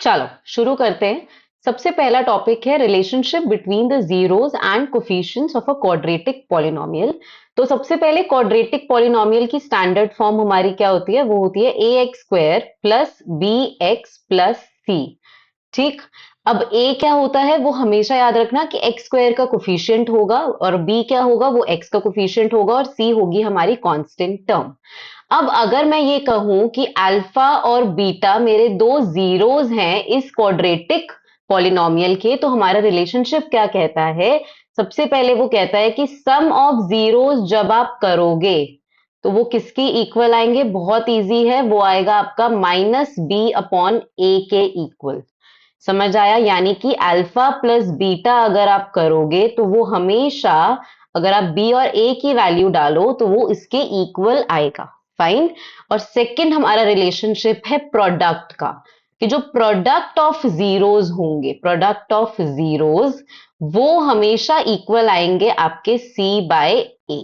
चलो शुरू करते हैं। सबसे पहला टॉपिक है relationship between the zeros and coefficients of a quadratic polynomial. तो सबसे पहले क्वाड्रेटिक पॉलिनोमियल की स्टैंडर्ड फॉर्म हमारी क्या होती है? वो होती है A X square plus B X plus C. ठीक। अब a क्या होता है वो हमेशा याद रखना कि एक्स स्क्वायर का कोफिशिएंट होगा और b क्या होगा वो x का कोफिशिएंट होगा और c होगी हमारी कांस्टेंट टर्म। अब अगर मैं ये कहूं कि अल्फा और बीटा मेरे दो जीरोस हैं इस क्वाड्रेटिक पॉलिनोमियल के, तो हमारा रिलेशनशिप क्या कहता है? सबसे पहले वो कहता है कि सम ऑफ जीरोस जब आप करोगे तो वो किसकी इक्वल आएंगे? बहुत इजी है, वो आएगा आपका माइनस बी अपॉन ए के इक्वल। समझ आया? यानी कि अल्फा प्लस बीटा अगर आप करोगे तो वो हमेशा, अगर आप बी और ए की वैल्यू डालो तो वो इसके इक्वल आएगा। फाइन। और सेकंड हमारा रिलेशनशिप है प्रोडक्ट का, कि जो प्रोडक्ट ऑफ जीरोस होंगे, प्रोडक्ट ऑफ जीरोस वो हमेशा इक्वल आएंगे आपके सी बाय ए।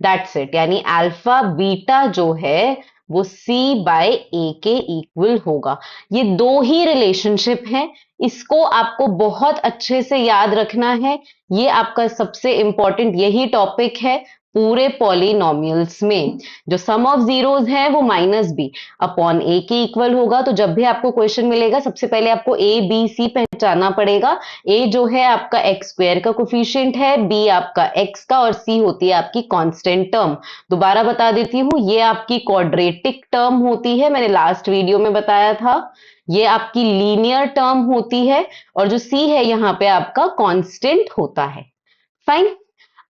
That's it. यानी अल्फा बीटा जो है वो सी बाय ए के इक्वल होगा। ये दो ही रिलेशनशिप हैं, इसको आपको बहुत अच्छे से याद रखना है। ये आपका सबसे इंपॉर्टेंट यही टॉपिक है पूरे पॉलिनोमियल्स में। जो सम ऑफ जीरोस है वो माइनस बी अपॉन ए के इक्वल होगा। तो जब भी आपको क्वेश्चन मिलेगा सबसे पहले आपको ए बी सी पहचानना पड़ेगा। ए जो है आपका एक्स स्क्वायर का कोफिशिएंट है, बी आपका एक्स का, और सी होती है आपकी कांस्टेंट टर्म। दोबारा बता देती हूँ, ये आपकी क्वाड्रेटिक टर्म होती है, मैंने लास्ट वीडियो में बताया था। ये आपकी लीनियर टर्म होती है और जो सी है यहाँ पे आपका कांस्टेंट होता है। फाइन।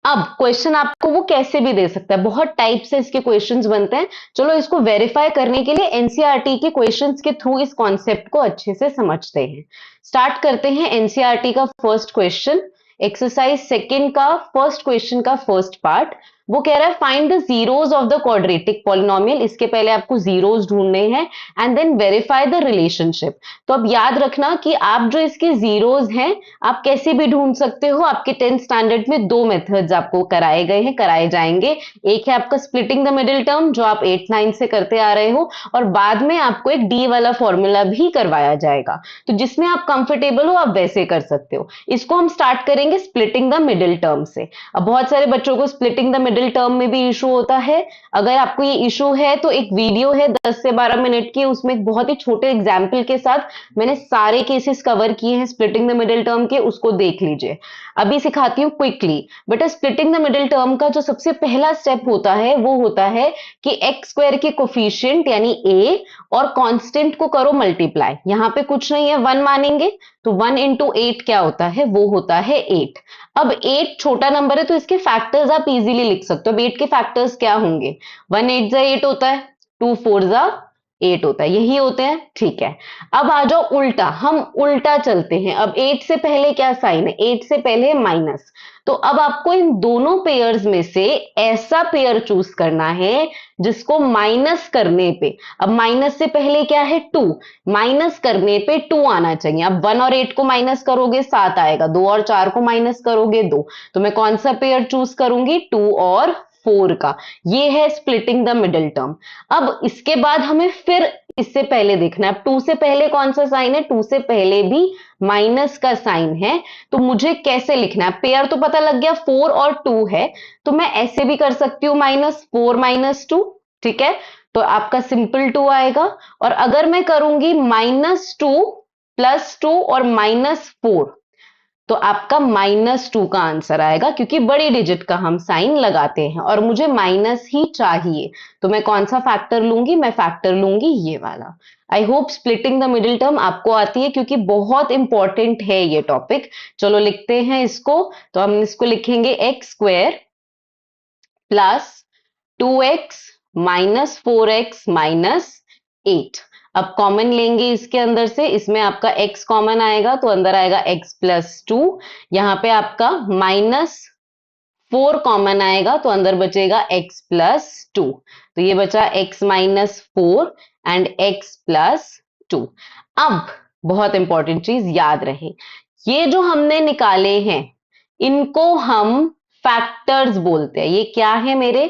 अब क्वेश्चन आपको वो कैसे भी दे सकता है, बहुत टाइप से इसके क्वेश्चंस बनते हैं। चलो इसको वेरीफाई करने के लिए एनसीईआरटी के क्वेश्चंस के थ्रू इस कॉन्सेप्ट को अच्छे से समझते हैं। स्टार्ट करते हैं एनसीईआरटी का फर्स्ट क्वेश्चन, एक्सरसाइज सेकंड का फर्स्ट क्वेश्चन का फर्स्ट पार्ट। वो कह रहा है find the zeros of the quadratic polynomial. इसके पहले आपको जीरोस ढूंढने हैं and then verify the relationship. तो अब याद रखना कि आप जो इसके जीरोस हैं आप कैसे भी ढूंढ सकते हो। आपके 10th स्टैंडर्ड में दो मेथड्स आपको कराए गए हैं, कराए जाएंगे। एक है आपका स्प्लिटिंग द मिडिल टर्म जो आप 8th 9th से करते आ रहे हो, और बाद में आपको एक डी वाला फॉर्मूला भी करवाया जाएगा। तो जिसमें आप कंफर्टेबल हो आप वैसे कर सकते हो। इसको हम स्टार्ट करेंगे स्प्लिटिंग द मिडिल टर्म से। अब बहुत सारे बच्चों को स्प्लिटिंग द मिडिल टर्म में भी इशू होता है। अगर आपको ये इशू है तो एक वीडियो है 10 से 12 मिनट की, उसमें एक बहुत ही छोटे एग्जाम्पल के साथ मैंने सारे केसेस कवर किए हैं स्प्लिटिंग द मिडिल टर्म के, उसको देख लीजिए। अभी सिखाती हूँ क्विकली। बेटा स्प्लिटिंग द मिडिल टर्म का जो सबसे पहला स्टेप होता है वो होता है कि एक्स स्क्वायर के कोफिशिएंट यानी ए और कांस्टेंट को करो मल्टीप्लाई। यहाँ पे कुछ नहीं है, 1 मानेंगे तो 1 इंटू 8 क्या होता है? वो होता है 8। अब 8 छोटा नंबर है तो इसके फैक्टर्स आप इजीली लिख सकते हो। अब 8 के फैक्टर्स क्या होंगे? 1 8 जा 8 होता है, 2 4 जा 8 होता है, यही होते हैं। ठीक है। अब आ जाओ उल्टा, हम उल्टा चलते हैं। अब 8 से पहले क्या साइन है? 8 से पहले माइनस। तो अब आपको इन दोनों पेयर्स में से ऐसा पेयर चूज करना है जिसको माइनस करने पे, अब माइनस से पहले क्या है? 2, माइनस करने पे 2 आना चाहिए। अब 1 और 8 को माइनस करोगे 7 आएगा, 2 और 4 को माइनस करोगे 2। तो मैं कौन सा पेयर चूज करूंगी? 2 और 4 का। ये है स्प्लिटिंग द मिडिल टर्म। अब इसके बाद हमें फिर इससे पहले देखना है। अब 2 से पहले कौन सा साइन है? 2 से पहले भी माइनस का साइन है। तो मुझे कैसे लिखना है? पेयर तो पता लग गया 4 और 2 है, तो मैं ऐसे भी कर सकती हूँ -4 -2। ठीक है। तो आपका सिंपल 2 आएगा। और अगर मैं करूंगी -2 +2 और -4 तो आपका -2 का आंसर आएगा, क्योंकि बड़ी डिजिट का हम साइन लगाते हैं और मुझे माइनस ही चाहिए। तो मैं कौन सा फैक्टर लूंगी? मैं फैक्टर लूंगी ये वाला। I hope splitting the middle term आपको आती है, क्योंकि बहुत इंपॉर्टेंट है ये टॉपिक। चलो लिखते हैं इसको। तो हम इसको लिखेंगे x square plus 2x minus 4x minus 8। अब कॉमन लेंगे इसके अंदर से, इसमें आपका x कॉमन आएगा तो अंदर आएगा x प्लस 2। यहाँ पे आपका -4 कॉमन आएगा तो अंदर बचेगा x प्लस 2। तो ये बचा x minus 4 and x plus 2। अब बहुत इंपॉर्टेंट चीज याद रहे, ये जो हमने निकाले हैं इनको हम फैक्टर्स बोलते हैं। ये क्या है मेरे?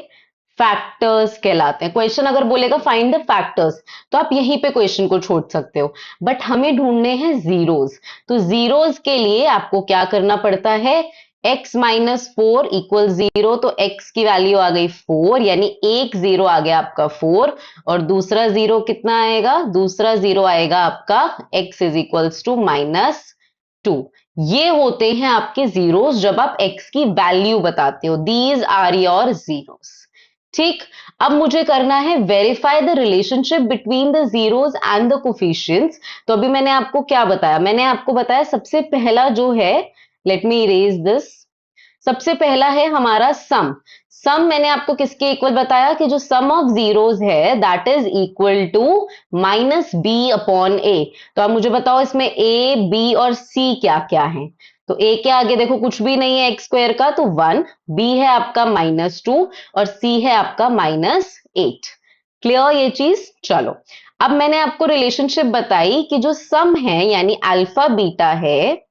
फैक्टर्स कहलाते हैं। क्वेश्चन अगर बोलेगा फाइंड द फैक्टर्स, तो आप यहीं पे क्वेश्चन को छोड़ सकते हो, बट हमें ढूंढने हैं जीरोस। तो जीरोस के लिए आपको क्या करना पड़ता है, x minus four equal zero, तो x की वैल्यू आ गई 4, यानी एक जीरो आ गया आपका 4, और दूसरा जीरो कितना आएगा, दूसरा जीरो आएगा आपका x इज इक्वल्स टू -2। ये होते हैं आपके जीरोस जब आप x की वैल्यू बताते हो। These are your zeros. ठीक। अब मुझे करना है verify the relationship between the zeros and the coefficients. तो अभी मैंने आपको क्या बताया, मैंने आपको बताया सबसे पहला जो है, लेट मी इरेज दिस, सबसे पहला है हमारा सम। सम मैंने आपको किसके इक्वल बताया, कि जो सम ऑफ जीरोस है that is equal to minus B upon A. तो आप मुझे बताओ इसमें ए बी और सी क्या क्या है। तो ए के आगे देखो कुछ भी नहीं है एक्स स्क्वायर का, तो 1, बी है आपका -2, और सी है आपका -8। क्लियर ये चीज। चलो, अब मैंने आपको रिलेशनशिप बताई कि जो सम है यानी अल्फा बीटा है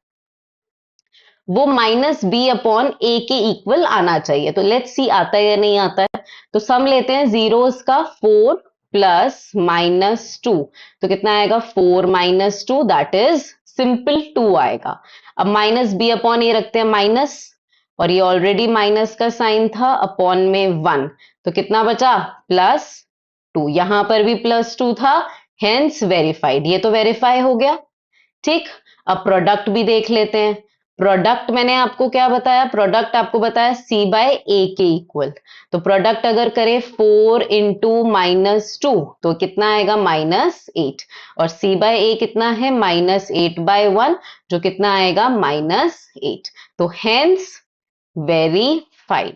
वो माइनस बी अपॉन ए के इक्वल आना चाहिए। तो लेट्स सी आता है या नहीं आता है। तो सम लेते हैं जीरोस का, 4 प्लस -2, तो कितना आएगा 4 -2, दैट इज सिंपल 2 आएगा। अब माइनस बी अपॉन ए रखते हैं माइनस, और ये ऑलरेडी माइनस का साइन था, अपॉन में 1, तो कितना बचा +2, यहां पर भी +2 था, हेंस वेरीफाइड, ये तो वेरीफाई हो गया। ठीक। अब प्रोडक्ट भी देख लेते हैं। प्रोडक्ट मैंने आपको क्या बताया, प्रोडक्ट आपको बताया सी बाय ए के इक्वल। तो प्रोडक्ट अगर करें 4 इंटू -2, तो कितना आएगा -8, और सी बाय ए कितना है -8/1, जो कितना आएगा -8। तो हेंस वेरीफाइड।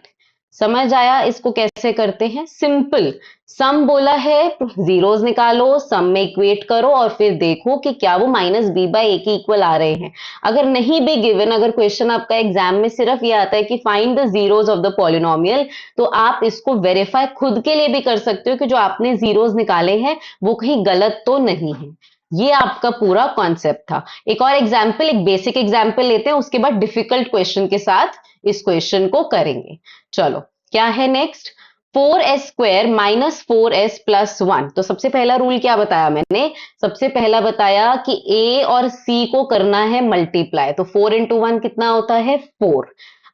समझ आया इसको कैसे करते हैं, सिंपल। सम बोला है, जीरोस निकालो, सम में इक्वेट करो, और फिर देखो कि क्या वो -b/a के इक्वल आ रहे हैं। अगर नहीं भी गिवन, अगर क्वेश्चन आपका एग्जाम में सिर्फ ये आता है कि find the zeros of the polynomial, तो आप इसको वेरीफाई खुद के लिए भी कर सकते हो कि जो आपने जीरोस निकाले हैं वो कहीं गलत तो नहीं है। ये आपका पूरा कॉन्सेप्ट था। एक और एग्जाम्पल, एक बेसिक एग्जाम्पल लेते हैं, उसके बाद डिफिकल्ट क्वेश्चन के साथ इस क्वेश्चन को करेंगे। चलो, क्या है नेक्स्ट, 4s² -4s+1। तो सबसे पहला रूल क्या बताया मैंने, सबसे पहला बताया कि a और c को करना है मल्टीप्लाई। तो 4 इंटू 1 कितना होता है 4।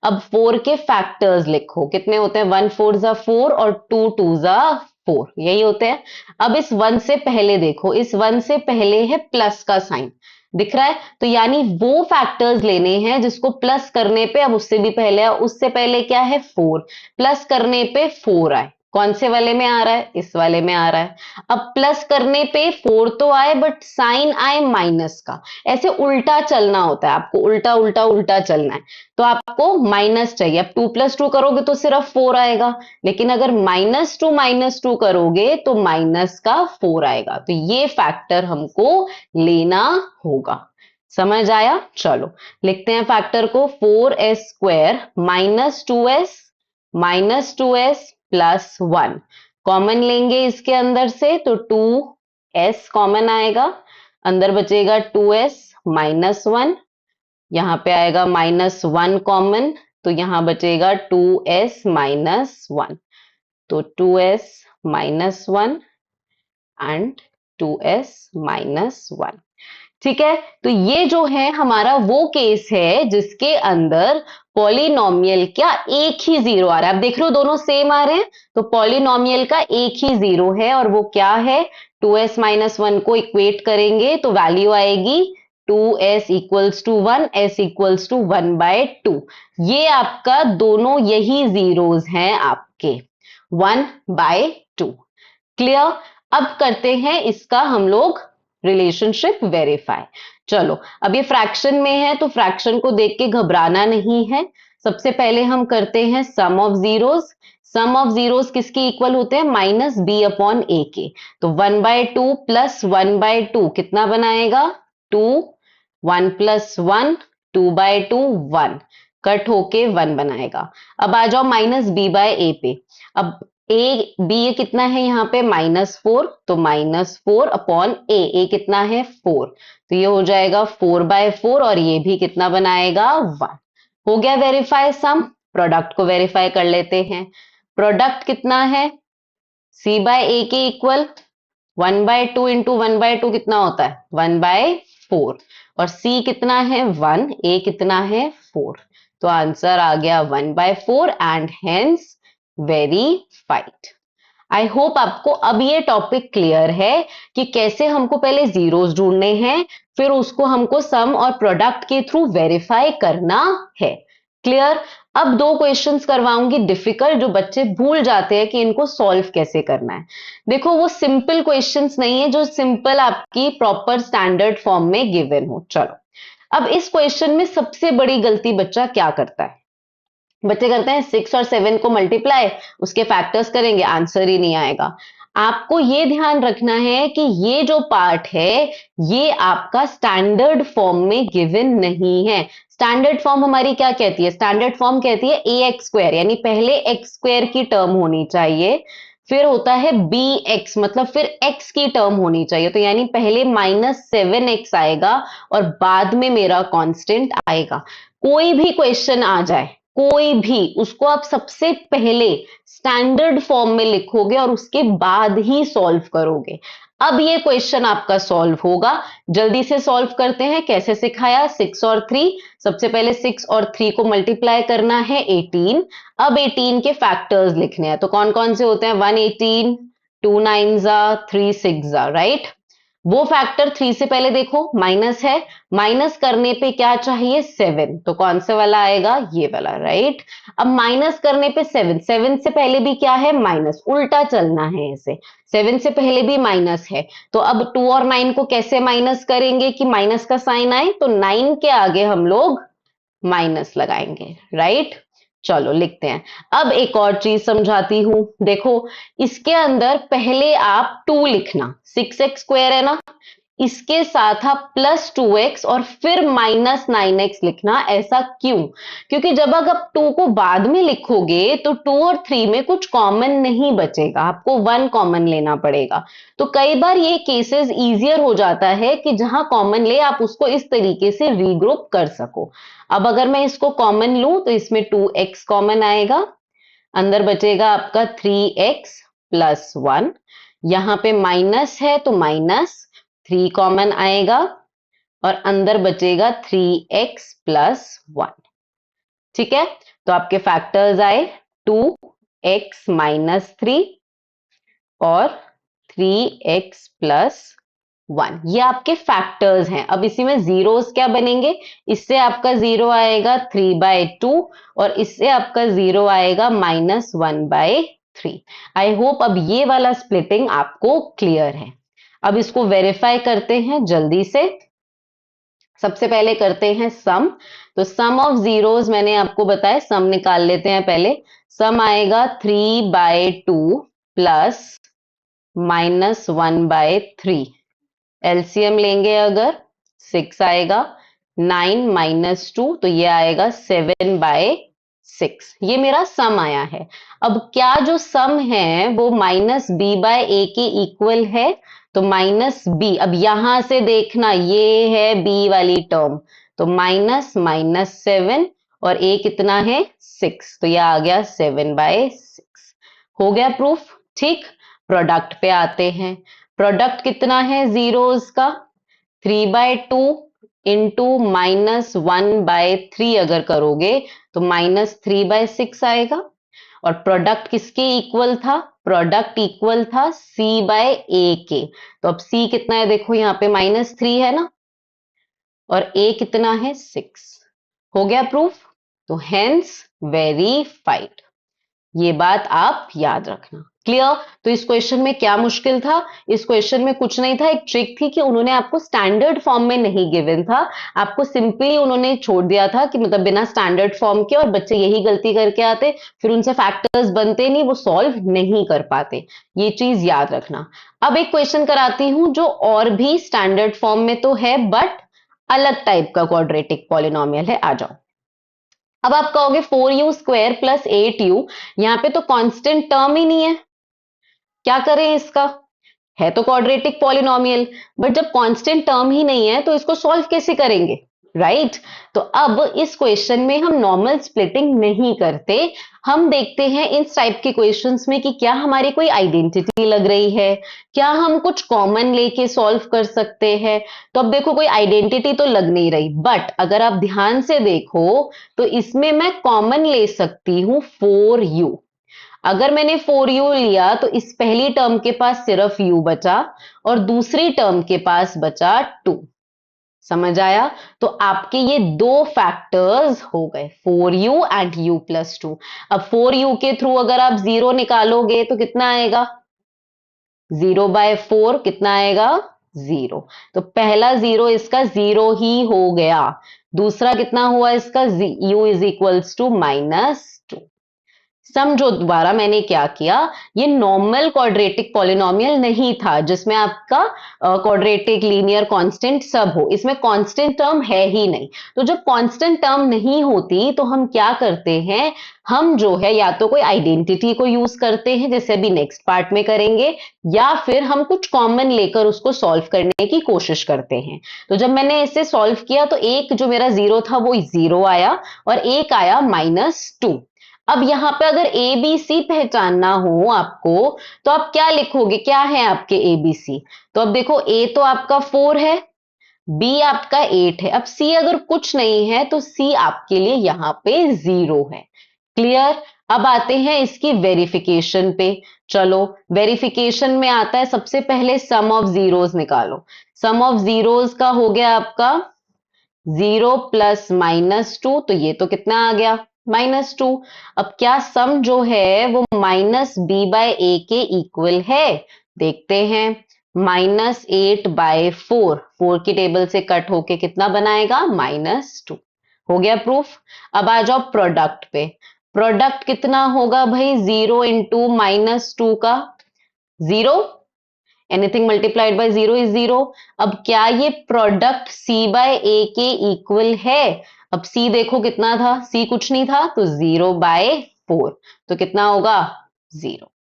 अब 4 के फैक्टर्स लिखो, कितने होते हैं, 1 4 जा 4 और 2 2 जा 4, यही होते हैं। अब इस 1 से पहले देखो, इस 1 से पहले है प्लस का साइन, दिख रहा है, तो यानी वो फैक्टर्स लेने हैं जिसको प्लस करने पे, अब उससे भी पहले है, उससे पहले क्या है 4, प्लस करने पे 4 आए, कौन से वाले में आ रहा है, इस वाले में आ रहा है। अब प्लस करने पे 4 तो आए, बट साइन आए माइनस का, ऐसे उल्टा चलना होता है आपको, उल्टा उल्टा उल्टा चलना है। तो आपको माइनस चाहिए, अब 2 + 2 करोगे तो सिर्फ 4 आएगा, लेकिन अगर -2 करोगे तो माइनस का 4 आएगा। तो ये फैक्टर हमको लेना होगा। समझ आया। चलो, लिखते हैं फैक्टर को, 4s² -2s कॉमन लेंगे इसके अंदर से, तो 2s कॉमन आएगा, अंदर बचेगा 2s-1, यहां पे आएगा -1 कॉमन, तो यहां बचेगा 2s-1, तो 2s-1 एंड 2s-1। ठीक है। तो ये जो है हमारा वो केस है जिसके अंदर पॉलिनोमियल क्या एक ही जीरो आ रहा है। आप देख रहे हो दोनों सेम आ रहे हैं, तो पॉलिनोमियल का एक ही जीरो है, और वो क्या है, 2s-1 को इक्वेट करेंगे तो वैल्यू आएगी 2s equals to 1, s equals to 1/2। ये आपका दोनों यही जीरोस हैं आपके, 1/2। क्लियर। अब करते हैं इसका हम लोग रिलेशनशिप वेरीफाई। चलो, अब ये फ्रैक्शन में है तो फ्रैक्शन को देख के घबराना नहीं है। सबसे पहले हम करते हैं sum of zeros. Sum of zeros किसके इक्वल होते हैं, -b/a के। तो 1/2 + 1/2 कितना बनाएगा 2, 1 + 1 2/2 1, कट होके 1 बनाएगा। अब आ जाओ -b/a पे। अब बी ये कितना है यहाँ पे -4, तो -4 अपॉन ए कितना है 4, तो ये हो जाएगा 4/4, और ये भी कितना बनाएगा 1। हो गया वेरीफाई सम। प्रोडक्ट को वेरीफाई कर लेते हैं। प्रोडक्ट कितना है, c बाय a के इक्वल 1/2 इंटू 1/2 कितना होता है 1/4, और c कितना है 1, a कितना है 4, तो आंसर आ गया 1/4 and hence verified. I hope आपको अब ये टॉपिक क्लियर है कि कैसे हमको पहले जीरोस ढूंढने हैं, फिर उसको हमको सम और प्रोडक्ट के थ्रू वेरीफाई करना है। क्लियर। अब दो क्वेश्चंस करवाऊंगी डिफिकल्ट, जो बच्चे भूल जाते हैं कि इनको सॉल्व कैसे करना है। देखो वो सिंपल क्वेश्चंस नहीं है जो सिंपल आपकी प्रॉपर स्टैंडर्ड फॉर्म में गिवन हो। चलो अब इस क्वेश्चन में सबसे बड़ी गलती बच्चा क्या करता है, बच्चे करते हैं 6 और 7 को मल्टीप्लाई, उसके फैक्टर्स करेंगे, आंसर ही नहीं आएगा। आपको ये ध्यान रखना है कि ये जो पार्ट है ये आपका स्टैंडर्ड फॉर्म में गिवन नहीं है। स्टैंडर्ड फॉर्म हमारी क्या कहती है, स्टैंडर्ड फॉर्म कहती है ए एक्स स्क्वायर, यानी पहले एक्स स्क्वायर की टर्म होनी चाहिए, फिर होता है बी एक्स, मतलब फिर एक्स की टर्म होनी चाहिए, तो यानी पहले -7x आएगा और बाद में मेरा कांस्टेंट आएगा। कोई भी क्वेश्चन आ जाए, कोई भी, उसको आप सबसे पहले स्टैंडर्ड फॉर्म में लिखोगे और उसके बाद ही सॉल्व करोगे। अब ये क्वेश्चन आपका सॉल्व होगा, जल्दी से सॉल्व करते हैं। कैसे सिखाया, 6 और 3, सबसे पहले 6 और 3 को मल्टीप्लाई करना है 18, अब 18 के फैक्टर्स लिखने हैं, तो कौन कौन से होते हैं 118, 2 9 3 6, राइट। वो फैक्टर 3 से पहले देखो माइनस है, माइनस करने पे क्या चाहिए 7, तो कौन से वाला आएगा ये वाला, राइट। अब माइनस करने पे 7, 7 से पहले भी क्या है माइनस, उल्टा चलना है इसे, 7 से पहले भी माइनस है, तो अब 2 और 9 को कैसे माइनस करेंगे कि माइनस का साइन आए, तो 9 के आगे हम लोग माइनस लगाएंगे, राइट। चलो लिखते हैं। अब एक और चीज समझाती हूं, देखो इसके अंदर पहले आप 2 लिखना, 6x² है ना, इसके साथ आप +2x और फिर -9x लिखना। ऐसा क्यों, क्योंकि जब आप 2 को बाद में लिखोगे तो 2 और 3 में कुछ कॉमन नहीं बचेगा, आपको 1 कॉमन लेना पड़ेगा। तो कई बार ये केसेस इजियर हो जाता है कि जहां कॉमन ले आप उसको इस तरीके से रीग्रुप कर सको। अब अगर मैं इसको कॉमन लूं तो इसमें 2x कॉमन आएगा, अंदर बचेगा आपका 3x + 1, यहां पे माइनस है तो -3 कॉमन आएगा और अंदर बचेगा 3x + 1। ठीक है, तो आपके फैक्टर्स आए 2x - 3 और 3x + 1, ये आपके फैक्टर्स हैं। अब इसी में जीरोस क्या बनेंगे, इससे आपका जीरो आएगा 3/2 और इससे आपका जीरो आएगा -1/3। आई होप अब ये वाला स्प्लिटिंग आपको क्लियर है। अब इसको वेरीफाई करते हैं जल्दी से। सबसे पहले करते हैं सम, तो सम ऑफ जीरोस मैंने आपको बताया, सम निकाल लेते हैं पहले। सम आएगा 3/2 प्लस -1/3, एलसीएम लेंगे अगर 6 आएगा, 9 - 2 तो ये आएगा 7/6, ये मेरा सम आया है। अब क्या जो सम है वो -b/a के इक्वल है, तो -b, अब यहां से देखना ये है b वाली टर्म, तो -7 और a कितना है 6, तो ये आ गया 7/6। हो गया प्रूफ, ठीक। प्रोडक्ट पे आते हैं, प्रोडक्ट कितना है जीरोस का, 3/2 इंटू -1/3 अगर करोगे तो -3/6 आएगा। और प्रोडक्ट किसके इक्वल था, प्रोडक्ट इक्वल था c/a के, तो अब c कितना है देखो यहाँ पे -3 है ना, और a कितना है 6। हो गया प्रूफ, तो हेंस वेरीफाइड। ये बात आप याद रखना। क्लियर। तो इस क्वेश्चन में क्या मुश्किल था, इस क्वेश्चन में कुछ नहीं था, एक ट्रिक थी कि उन्होंने आपको स्टैंडर्ड फॉर्म में नहीं गिवन था, आपको सिंपली उन्होंने छोड़ दिया था कि मतलब बिना स्टैंडर्ड फॉर्म के, और बच्चे यही गलती करके आते, फिर उनसे फैक्टर्स बनते नहीं, वो सॉल्व नहीं कर पाते। ये चीज याद रखना। अब एक क्वेश्चन कराती हूं जो और भी स्टैंडर्ड फॉर्म में तो है बट अलग टाइप का क्वाड्रेटिक पॉलिनोमियल है। आ जाओ। अब आप कहोगे 4u² + 8u, यहां पे तो कांस्टेंट टर्म ही नहीं है, क्या करें इसका, है तो क्वाड्रेटिक पॉलिनोमियल, बट जब कांस्टेंट टर्म ही नहीं है तो इसको सॉल्व कैसे करेंगे। राइट। तो अब इस क्वेश्चन में हम नॉर्मल स्प्लिटिंग नहीं करते, हम देखते हैं इस टाइप के क्वेश्चंस में कि क्या हमारी कोई आइडेंटिटी लग रही है, क्या हम कुछ कॉमन लेके सॉल्व कर सकते हैं। तो अब देखो कोई आइडेंटिटी तो लग नहीं रही, बट अगर आप ध्यान से देखो तो इसमें मैं कॉमन ले सकती हूं 4u। अगर मैंने 4u लिया तो इस पहली टर्म के पास सिर्फ u बचा और दूसरी टर्म के पास बचा 2। समझ आया। तो आपके ये दो फैक्टर्स हो गए 4u एंड u+2। अब 4u के थ्रू अगर आप जीरो निकालोगे तो कितना आएगा, 0/4 कितना आएगा, 0। तो पहला जीरो इसका जीरो ही हो गया। दूसरा कितना हुआ इसका, u इज इक्वल्स टू -2। समझो दोबारा मैंने क्या किया, ये नॉर्मल क्वाड्रेटिक पॉलिनोमियल नहीं था जिसमें आपका क्वाड्रेटिक लीनियर कांस्टेंट सब हो, इसमें कांस्टेंट टर्म है ही नहीं। तो जब कांस्टेंट टर्म नहीं होती तो हम क्या करते हैं, हम जो है या तो कोई आइडेंटिटी को यूज करते हैं जैसे अभी नेक्स्ट पार्ट में करेंगे, या फिर हम कुछ कॉमन लेकर उसको सॉल्व करने की कोशिश करते हैं। तो जब मैंने इसे सॉल्व किया तो एक जो मेरा जीरो था वो जीरो आया और एक आया -2। अब यहां पे अगर ए बी सी पहचानना हो आपको तो आप क्या लिखोगे, क्या है आपके ए बी सी। तो अब देखो ए तो आपका 4 है, बी आपका 8 है, अब सी अगर कुछ नहीं है तो सी आपके लिए यहां पे 0 है। क्लियर। अब आते हैं इसकी वेरिफिकेशन पे। चलो वेरिफिकेशन में आता है सबसे पहले सम ऑफ जीरोस निकालो। सम ऑफ जीरोस का हो गया आपका 0 प्लस -2, तो ये तो कितना आ गया, -2। अब क्या सम जो है वो -b/a के इक्वल है, देखते हैं। -8/4, 4 की टेबल से कट होके कितना बनाएगा, -2। हो गया प्रूफ। अब आ जाओ प्रोडक्ट पे। प्रोडक्ट कितना होगा भाई, 0 इंटू -2 का 0, एनीथिंग मल्टीप्लाइड बाय 0 इज 0। अब क्या ये प्रोडक्ट c/a के इक्वल है, अब c देखो कितना था, c कुछ नहीं था तो 0/4, तो कितना होगा, 0।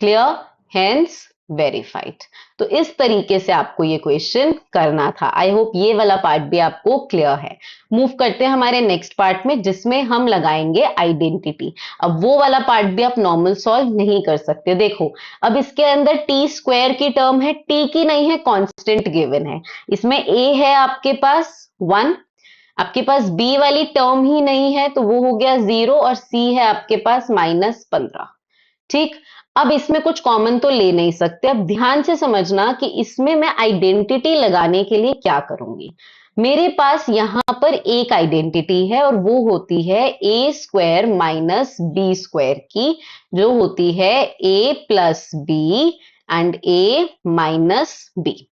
Clear, hence verified. तो इस तरीके से आपको ये क्वेश्चन करना था। आई होप ये वाला पार्ट भी आपको क्लियर है। मूव करते हैं हमारे नेक्स्ट पार्ट में जिसमें हम लगाएंगे आइडेंटिटी। अब वो वाला पार्ट भी आप नॉर्मल सॉल्व नहीं कर सकते। देखो अब इसके अंदर टी स्क्वायर की टर्म है, टी की नहीं है, कांस्टेंट गिवन है। इसमें ए है आपके पास 1, आपके पास बी वाली टर्म ही नहीं है तो वो हो गया 0 और सी है आपके पास -15। ठीक। अब इसमें कुछ कॉमन तो ले नहीं सकते। अब ध्यान से समझना कि इसमें मैं आइडेंटिटी लगाने के लिए क्या करूंगी। मेरे पास यहां पर एक आइडेंटिटी है और वो होती है a² माइनस b² की, जो होती है a plus b and a minus b.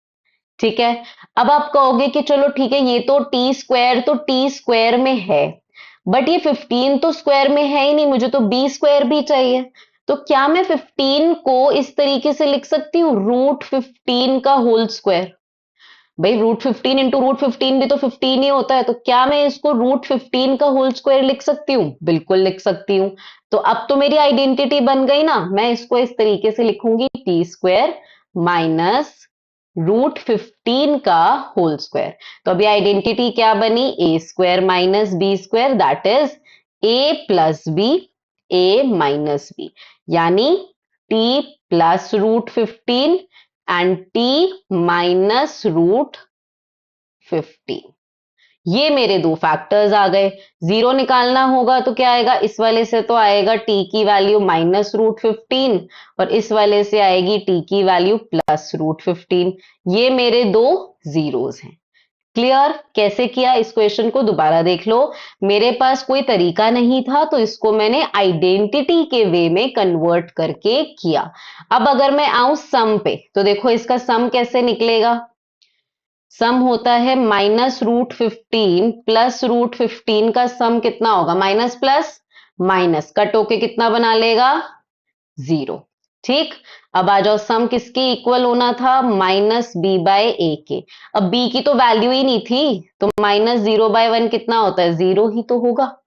ठीक है। अब आप कहोगे कि चलो ठीक है, ये तो टी स्क्वायर में है, बट ये 15 तो स्क्वायर में है ही नहीं, मुझे तो b² भी चाहिए। तो क्या मैं 15 को इस तरीके से लिख सकती हूँ, √15 का होल स्क्वायर। भाई √15 इंटू √15 भी तो 15 ही होता है, तो क्या मैं इसको √15 का होल स्क्वायर लिख सकती हूँ, बिल्कुल लिख सकती हूँ। तो अब तो मेरी आइडेंटिटी बन गई ना, मैं इसको इस तरीके से लिखूंगी t² माइनस √15 का होल स्क्वायर। तो अभी आइडेंटिटी क्या बनी, a² minus b², that is a plus b, a minus b, यानी t plus √15 and t minus √15। ये मेरे दो फैक्टर्स आ गए। जीरो निकालना होगा तो क्या आएगा, इस वाले से तो आएगा t की वैल्यू -√15 और इस वाले से आएगी t की वैल्यू +√15। ये मेरे दो जीरोस हैं। क्लियर। कैसे किया, इस क्वेश्चन को दोबारा देख लो। मेरे पास कोई तरीका नहीं था तो इसको मैंने आइडेंटिटी के वे में कन्वर्ट करके किया। अब अगर मैं आऊं सम पे तो देखो इसका सम कैसे निकलेगा। सम होता है -√15 प्लस √15 का सम कितना होगा, माइनस प्लस माइनस कट होके कितना बना लेगा, 0। ठीक। अब आ जाओ, सम किसके इक्वल होना था, -b/a के। अब b की तो वैल्यू ही नहीं थी तो -0/1 कितना होता है, 0 ही तो होगा,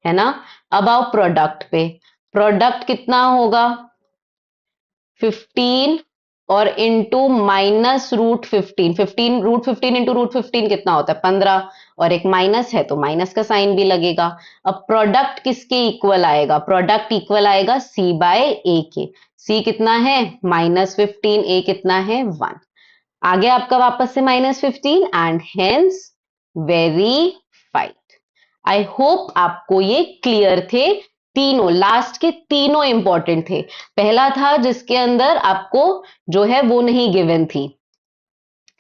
है ना। अब आओ प्रोडक्ट पे। प्रोडक्ट कितना होगा, 15 और इंटू माइनस √15, 15 √15 इंटू √15 कितना होता है 15, और एक माइनस है तो माइनस का साइन भी लगेगा। अब प्रोडक्ट किसके इक्वल आएगा, प्रोडक्ट इक्वल आएगा c बाय a के। c कितना है -15, a कितना है 1। आ गया आपका वापस से -15 and hence verified. I hope आपको ये क्लियर थे। तीनों लास्ट के तीनों इंपॉर्टेंट थे। पहला था जिसके अंदर आपको जो है वो नहीं गिवन थी,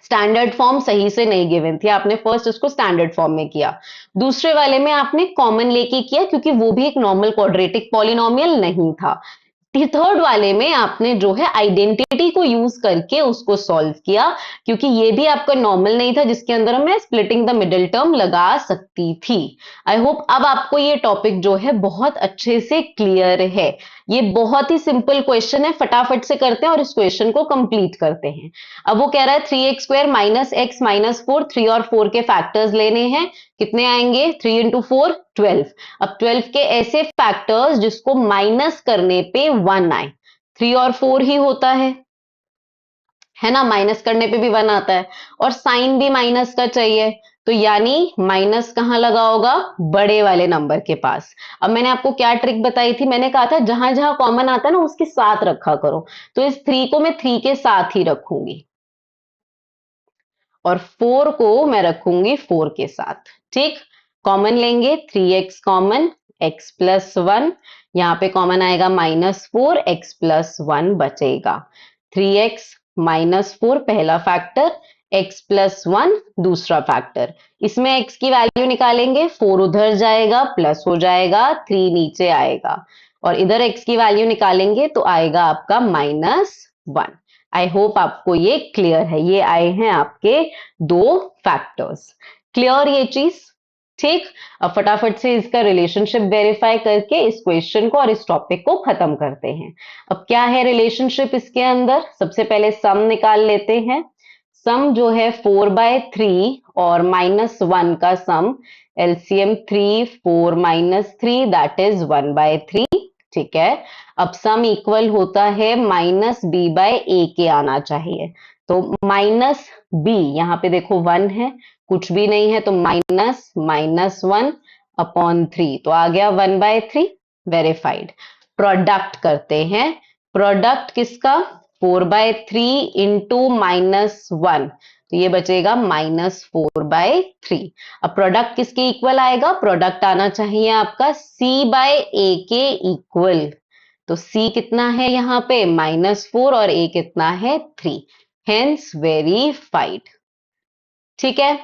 स्टैंडर्ड फॉर्म सही से नहीं गिवन थी, आपने फर्स्ट उसको स्टैंडर्ड फॉर्म में किया। दूसरे वाले में आपने कॉमन लेके किया क्योंकि वो भी एक नॉर्मल क्वाड्रेटिक पॉलिनोमियल नहीं था। थर्ड वाले में आपने जो है आइडेंटिटी को यूज करके उसको सॉल्व किया क्योंकि ये भी आपका नॉर्मल नहीं था जिसके अंदर मैं स्प्लिटिंग द मिडिल टर्म लगा सकती थी। आई होप अब आपको ये टॉपिक जो है बहुत अच्छे से क्लियर है। ये बहुत ही सिंपल क्वेश्चन है, फटाफट से करते हैं और इस क्वेश्चन को कंप्लीट करते हैं। अब वो कह रहा है 3x² माइनस एक्स माइनस 4, 3 और 4 के फैक्टर्स लेने हैं। कितने आएंगे 3 इंटू 4 12। अब 12 के ऐसे फैक्टर्स जिसको माइनस करने पे 1 आए, 3 और 4 ही होता है ना, माइनस करने पे भी 1 आता है और साइन भी माइनस का चाहिए, तो यानी माइनस कहां लगा होगा बड़े वाले नंबर के पास। अब मैंने आपको क्या ट्रिक बताई थी, मैंने कहा था जहां जहां कॉमन आता है ना उसके साथ रखा करो, तो इस 3 को मैं 3 के साथ ही रखूंगी और 4 को मैं रखूंगी 4 के साथ। ठीक, कॉमन लेंगे 3x कॉमन, x प्लस 1, यहां पे कॉमन आएगा -4, x प्लस 1 बचेगा। 3x -4 पहला फैक्टर, x प्लस 1 दूसरा फैक्टर। इसमें x की वैल्यू निकालेंगे, 4 उधर जाएगा प्लस हो जाएगा, 3 नीचे आएगा और इधर x की वैल्यू निकालेंगे तो आएगा आपका -1। आई होप आपको ये क्लियर है। ये आए हैं आपके दो फैक्टर्स। क्लियर ये चीज? ठीक, अब फटाफट से इसका रिलेशनशिप वेरीफाई करके इस क्वेश्चन को और इस टॉपिक को खत्म करते हैं। अब क्या है रिलेशनशिप इसके अंदर, सबसे पहले सम निकाल लेते हैं। सम जो है 4/3 और -1 का सम, एलसीएम 3 4 -3 दैट इज 1/3। ठीक है, अब सम इक्वल होता है -b/a के आना चाहिए, तो -b, यहाँ पे देखो 1 है, कुछ भी नहीं है तो -(-1/3) तो आ गया 1/3। वेरीफाइड। प्रोडक्ट करते हैं, प्रोडक्ट किसका 4/3 इंटू -1, तो ये बचेगा -4/3। अब प्रोडक्ट किसके इक्वल आएगा, प्रोडक्ट आना चाहिए आपका c/a के इक्वल, तो c कितना है यहाँ पे -4 और a कितना है 3, हेंस वेरीफाइड। ठीक है,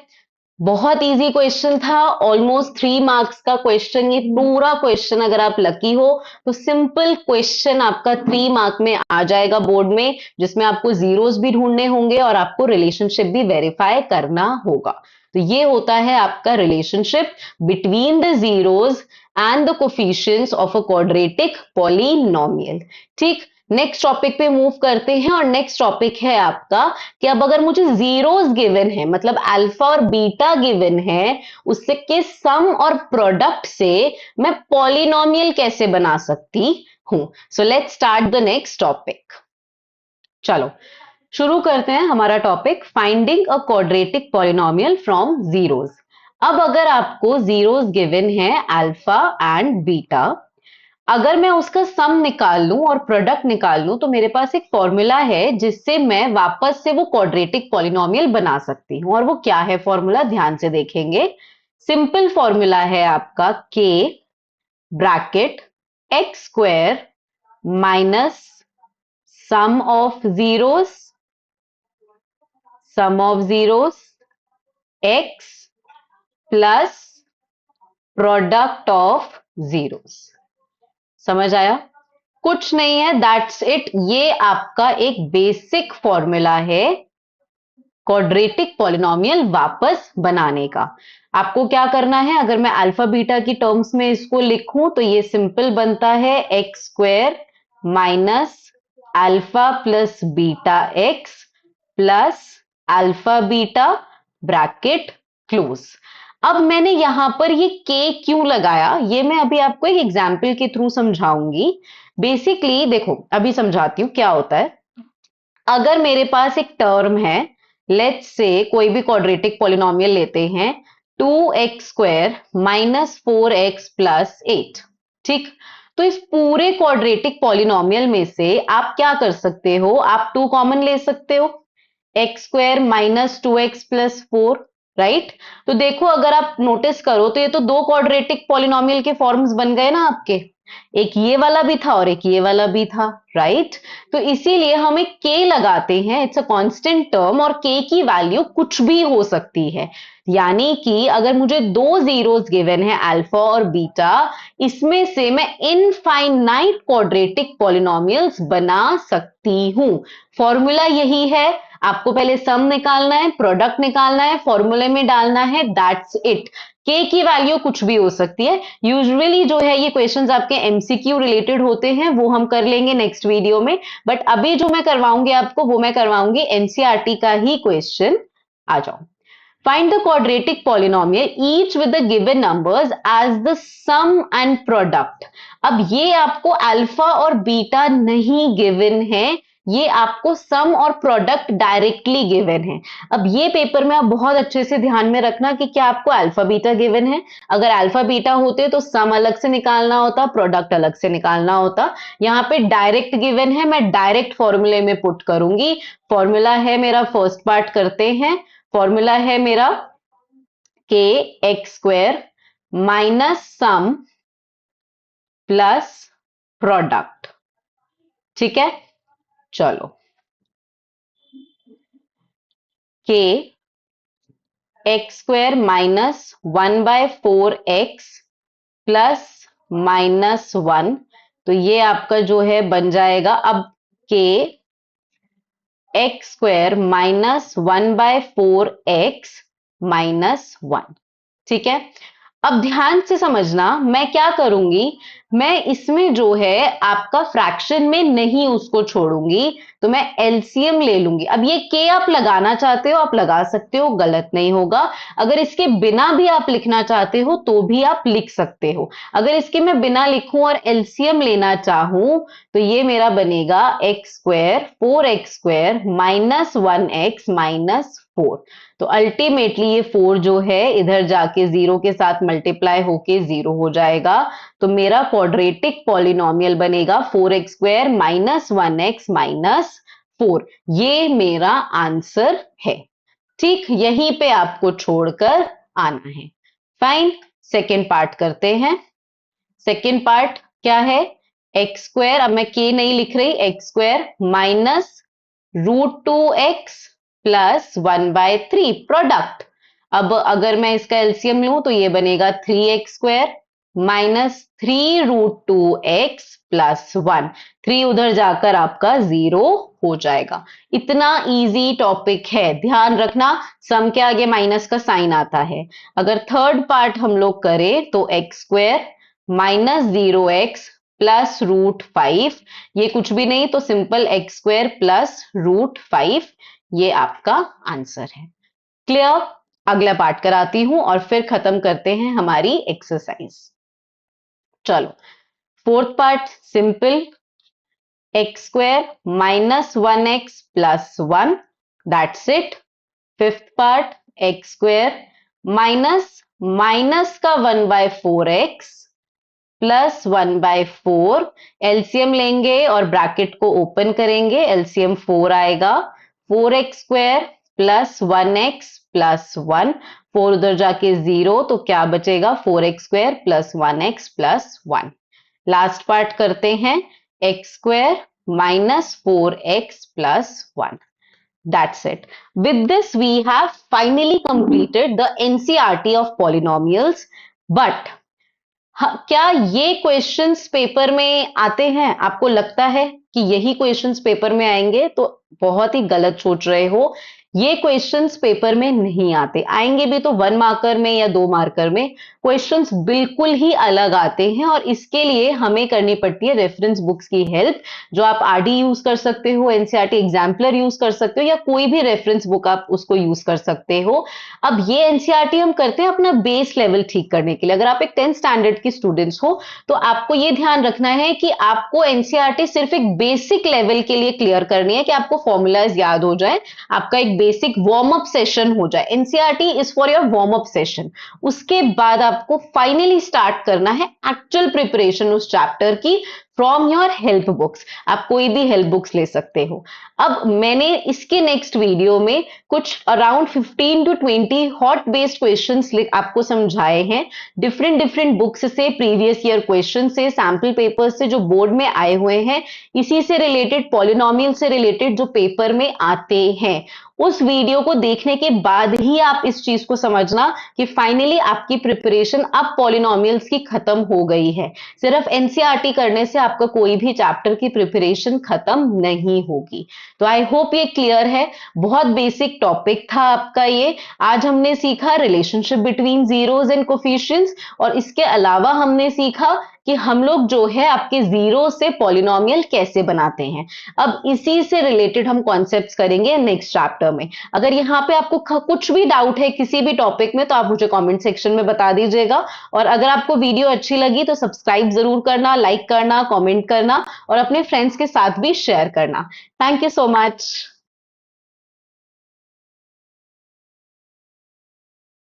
बहुत इजी क्वेश्चन था, ऑलमोस्ट 3 मार्क्स का क्वेश्चन। ये पूरा क्वेश्चन अगर आप लकी हो तो सिंपल क्वेश्चन आपका 3 मार्क में आ जाएगा बोर्ड में, जिसमें आपको जीरोस भी ढूंढने होंगे और आपको रिलेशनशिप भी वेरीफाई करना होगा। तो ये होता है आपका relationship between the zeros and the coefficients of a quadratic polynomial. ठीक, नेक्स्ट टॉपिक पे मूव करते हैं और नेक्स्ट टॉपिक है आपका कि अब अगर मुझे जीरोस गिवन है, मतलब अल्फा और बीटा गिवन है, उससे के सम और प्रोडक्ट से मैं पॉलिनोमियल कैसे बना सकती हूं। So let's start the next topic. चलो शुरू करते हैं हमारा topic, finding a quadratic polynomial from zeros. अब अगर आपको जीरोस गिवन है अल्फा एंड बीटा, अगर मैं उसका सम निकाल लूं और प्रोडक्ट निकाल लूं तो मेरे पास एक फॉर्मूला है जिससे मैं वापस से वो क्वाड्रेटिक पॉलिनोमियल बना सकती हूं। और वो क्या है फॉर्मूला, ध्यान से देखेंगे। सिंपल फॉर्मूला है आपका k bracket x square minus sum of zeros x plus product of zeros. समझ आया? कुछ नहीं है, दैट्स इट। ये आपका एक बेसिक फॉर्मूला है क्वाड्रेटिक पॉलिनोमियल वापस बनाने का। आपको क्या करना है, अगर मैं अल्फा बीटा की टर्म्स में इसको लिखूं तो ये सिंपल बनता है x square minus alpha plus beta x plus alpha beta bracket close. अब मैंने यहां पर ये k क्यों लगाया, ये मैं अभी आपको एक एग्जाम्पल के थ्रू समझाऊंगी। बेसिकली देखो, अभी समझाती हूँ क्या होता है। अगर मेरे पास एक टर्म है, लेट्स से कोई भी क्वाड्रेटिक पॉलिनोमियल लेते हैं, 2x square minus 4x plus 8। ठीक, तो इस पूरे क्वाड्रेटिक पॉलिनोमियल में से आप क्या कर सकते हो, आप 2 कॉमन ले सकते हो, x square minus 2x plus 4, right. तो देखो अगर आप नोटिस करो तो ये तो दो क्वाड्रेटिक पॉलिनोमियल के फॉर्म्स बन गए ना आपके, एक ये वाला भी था और एक ये वाला भी था, राइट। तो इसीलिए हम एक k लगाते हैं, इट्स अ कांस्टेंट टर्म, और k की वैल्यू कुछ भी हो सकती है। यानी कि अगर मुझे दो जीरोस गिवन है अल्फा और बीटा, इसमें से मैं इनफाइनाइट क्वाड्रेटिक पॉलिनोमियल्स बना सकती हूं। फॉर्मूला यही है, आपको पहले सम निकालना है, प्रोडक्ट निकालना है, फॉर्मूले में डालना है, दैट्स इट। k की वैल्यू कुछ भी हो सकती है। यूजुअली जो है ये क्वेश्चंस आपके एमसीक्यू रिलेटेड होते हैं, वो हम कर लेंगे नेक्स्ट वीडियो में, बट अभी जो मैं करवाऊंगी आपको वो मैं करवाऊंगी एनसीईआरटी का ही क्वेश्चन। आ जाओ। Find the quadratic polynomial each with the given numbers as the sum and product। अब ये आपको अल्फा और बीटा नहीं गिवन है, ये आपको सम और प्रोडक्ट डायरेक्टली गिवन है। अब ये पेपर में आप बहुत अच्छे से ध्यान में रखना कि क्या आपको अल्फा बीटा गिवन है। अगर अल्फा बीटा होते तो सम अलग से निकालना होता, प्रोडक्ट अलग से निकालना होता। यहाँ पे डायरेक्ट गिवन है, मैं डायरेक्ट फॉर्मूले में पुट करूंगी। फॉर्मूला है मेरा, फर्स्ट पार्ट करते हैं। फॉर्मूला है मेरा के x square minus sum plus product. ठीक है, चलो। के x square minus 1/4x plus -1, तो ये आपका जो है बन जाएगा अब के एक्स स्क्वायर माइनस 1/4x -1। ठीक है, अब ध्यान से समझना, मैं क्या करूंगी, मैं इसमें जो है आपका फ्रैक्शन में नहीं उसको छोड़ूंगी, तो मैं एलसीएम ले लूंगी। अब ये के आप लगाना चाहते हो आप लगा सकते हो, गलत नहीं होगा। अगर इसके बिना भी आप लिखना चाहते हो तो भी आप लिख सकते हो। अगर इसके मैं बिना लिखूं और एलसीएम लेना चाहूं तो ये मेरा बनेगा x square 4x square minus 1x minus 4। तो अल्टीमेटली ये 4 जो है इधर जाके 0 के साथ मल्टीप्लाई होके 0 हो जाएगा। तो मेरा क्वाड्रेटिक पॉलिनोमियल बनेगा 4x square minus 1x minus 4। ये मेरा आंसर है। ठीक, यहीं पे आपको छोड़कर आना है। फाइन, सेकेंड पार्ट करते हैं। सेकेंड पार्ट क्या है, एक्स स्क्वायर, अब मैं के नहीं लिख रही, x square minus √2x plus 1/3 product. अब अगर मैं इसका एलसीएम लूं तो ये बनेगा 3x square minus 3√2x plus 1। 3 उधर जाकर आपका 0 हो जाएगा। इतना इजी टॉपिक है, ध्यान रखना सम के आगे माइनस का साइन आता है। अगर थर्ड पार्ट हम लोग करें तो x square minus 0x plus √5, ये कुछ भी नहीं तो सिंपल एक्स स्क्वायर प्लस √5, ये आपका आंसर है। क्लियर, अगला पार्ट कराती हूं और फिर खत्म करते हैं हमारी एक्सरसाइज। चलो, fourth part simple, x square minus 1x plus 1, that's it. Fifth part x square minus minus का 1/4x प्लस 1/4, एलसीएम लेंगे और ब्रैकेट को ओपन करेंगे, एलसीएम 4 आएगा। 4x square plus 1x plus 1, 4 उधर जाके 0, तो क्या बचेगा 4x square plus 1x plus 1। Last part करते हैं, x square minus 4x plus 1। That's it. With this, we have finally completed the NCERT of polynomials. But क्या ये क्वेश्चंस पेपर में आते हैं? आपको लगता है कि यही क्वेश्चंस पेपर में आएंगे? तो बहुत ही गलत सोच रहे हो। ये क्वेश्चंस पेपर में नहीं आते, आएंगे भी तो 1 मार्कर में या 2 मार्कर में। क्वेश्चंस बिल्कुल ही अलग आते हैं और इसके लिए हमें करनी पड़ती है रेफरेंस बुक्स की हेल्प, जो आप आरडी यूज कर सकते हो, एनसीईआरटी एग्जाम्पलर यूज कर सकते हो या कोई भी रेफरेंस बुक आप उसको यूज कर सकते हो। अब ये एनसीईआरटी हम करते हैं अपना बेस लेवल ठीक करने के लिए। अगर आप एक 10th स्टैंडर्ड की स्टूडेंट्स हो तो आपको ये ध्यान रखना है कि आपको एनसीईआरटी सिर्फ एक बेसिक लेवल के लिए क्लियर करनी है कि आपको फॉर्मूलाज याद हो जाए, आपका एक बेसिक वार्म अप सेशन हो जाए। NCERT is for your warm up session. उसके बाद आपको फाइनली स्टार्ट करना है एक्चुअल प्रिपरेशन उस चैप्टर की फ्रॉम योर हेल्प बुक्स। आप कोई भी हेल्प बुक्स ले सकते हो। अब मैंने इसके नेक्स्ट वीडियो में कुछ around 15 to 20 hot based questions आपको समझाए हैं, डिफरेंट डिफरेंट बुक्स से, प्रीवियस ईयर क्वेश्चन से, सैम्पल पेपर से जो बोर्ड में आए हुए हैं, इसी से रिलेटेड, पॉलिनोमियल से रिलेटेड जो पेपर में आते हैं। उस वीडियो को देखने के बाद ही आप इस चीज को समझना कि फाइनली आपकी प्रिपरेशन अब पॉलिनोमियल्स की खत्म हो गई है। सिर्फ एनसीईआरटी करने से आपका कोई भी चैप्टर की प्रिपरेशन खत्म नहीं होगी। तो आई होप ये क्लियर है। बहुत बेसिक टॉपिक था आपका ये। आज हमने सीखा relationship between zeros and coefficients, और इसके अलावा हमने सीखा कि हम लोग जो है आपके जीरो से पॉलिनोमियल कैसे बनाते हैं। अब इसी से रिलेटेड हम कॉन्सेप्ट्स करेंगे नेक्स्ट चैप्टर में। अगर यहाँ पे आपको कुछ भी डाउट है किसी भी टॉपिक में तो आप मुझे कमेंट सेक्शन में बता दीजिएगा। और अगर आपको वीडियो अच्छी लगी तो सब्सक्राइब जरूर करना, लाइक करना, कमेंट करना और अपने फ्रेंड्स के साथ भी शेयर करना। Thank you so much.